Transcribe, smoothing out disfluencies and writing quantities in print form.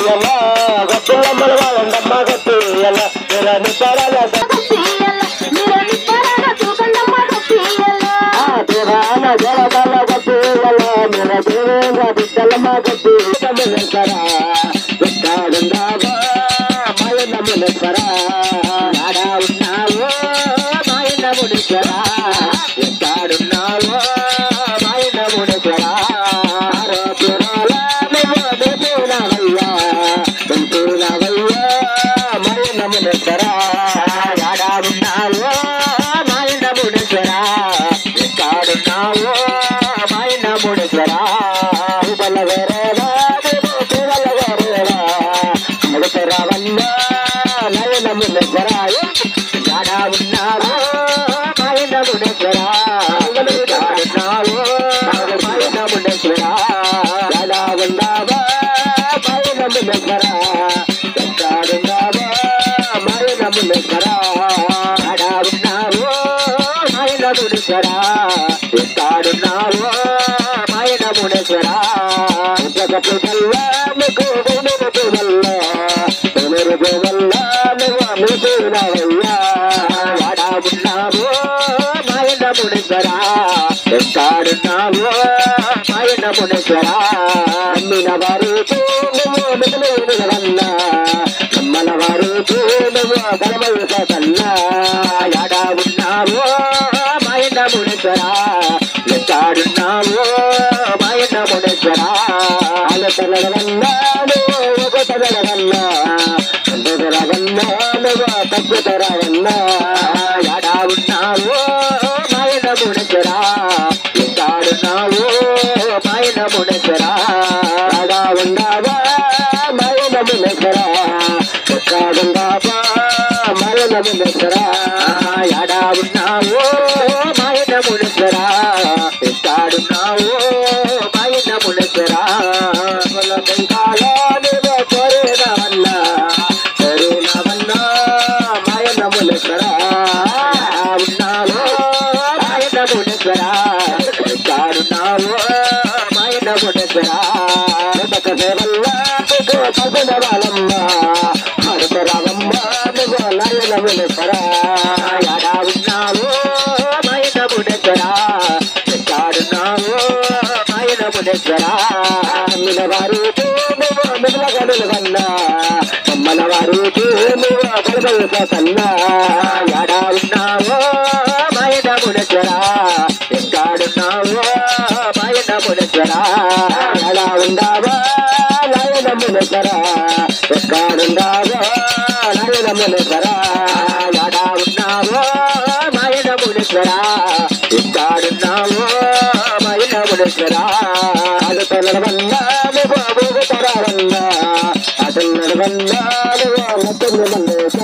గట్టియలా గట్టియమ్మల వాళ్ళందమ్మ గట్టియలా నిరని పరల దేవాన జలబల గట్టియలా నిర దేవేంద్ర బిడ్డలమ్మ గట్టి గమనించరా ఎక్కడున్నావో మాయన మునేశ్వరా నాడా ఉన్నావో మాయన మునేశ్వరా ఎక్కడున్నావో మాయన మునేశ్వరా మునేశ్వరా యాడాడున్నావో మాయన మునేశ్వరా ఎక్కడున్నావో మాయన మునేశ్వరా బలవరేవా బలవరేవా మునేశ్వరవల్ల నయన మునేశ్వరా యాడాడున్నావో మాయన మునేశ్వరా యాడాడున్నావో మాయన మునేశ్వరా యాడాడున్నావో మాయన మునేశ్వరా మునేశ్వరా ఆడాడున్నావో మాయన మునేశ్వరా ఎక్కడున్నావో మాయన మునేశ్వరా జగత్తు వల్ల నీకు వెనురుగు వల్ల నువ్వు అనుకున్నావయ్యా ఆడాడున్నావో మాయన మునేశ్వరా ఎక్కడున్నావో మాయన మునేశ్వరా నమ్మిన వారు నువ్వు మిగిలిన వల్ల నమ్మల వారు బలమల్లా యాడాడున్నావో మాయన మునేశ్వరా ఎక్కడున్నావో మాయన మునేశ్వరా ఆలతలవన్నా నువ్వు తగలవన్నా అందరవన్నా నువ్వు తగ్గుతరవన్నా యాడాడున్నావో మాయన మునేశ్వరా ఎక్కడున్నావో మాయన మునేశ్వరా యాడాడున్నావా మాయన మునేశ్వరా ఎక్కడున్నావా మాయన మునేశ్వరా యాడాడున్నావో మాయన మునేశ్వరా ఎక్కడున్నావో మాయన మునేశ్వరా బెంకాలో నువ్వు కోరేదవన్నా మాయన మునేశ్వరా ఉన్నావో మాయన మునేశ్వరా ఎక్కడున్నావో మాయన మునేశ్వరా పగున వాళ్ళమ్మ మరుతరావమ్మ నువ్వు నయన మునేశ్వరా యాడాడున్నావో మాయన మునేశ్వరా ఎక్కడున్నావో మాయన మునేశ్వరా నమ్మిన వారు నువ్వు మిగలగలువన్నా నమ్మల వారు నువ్వు బలబలసన్నా యాడాడున్నావో మాయన మునేశ్వరా ఎక్కడున్నావో మాయన మునేశ్వరా ఎలా ఉండావా నాయన మునేశ్వరా ఎక్కడున్నావో నాయన మునేశ్వరా యాడాడున్నావో మాయన మునేశ్వరా ఎక్కడున్నావో మాయన మునేశ్వరా అడుతలవన్నా నువ్వు ఊగుతరావన్నా అతన్నడవన్నా నువ్వు మల్లెక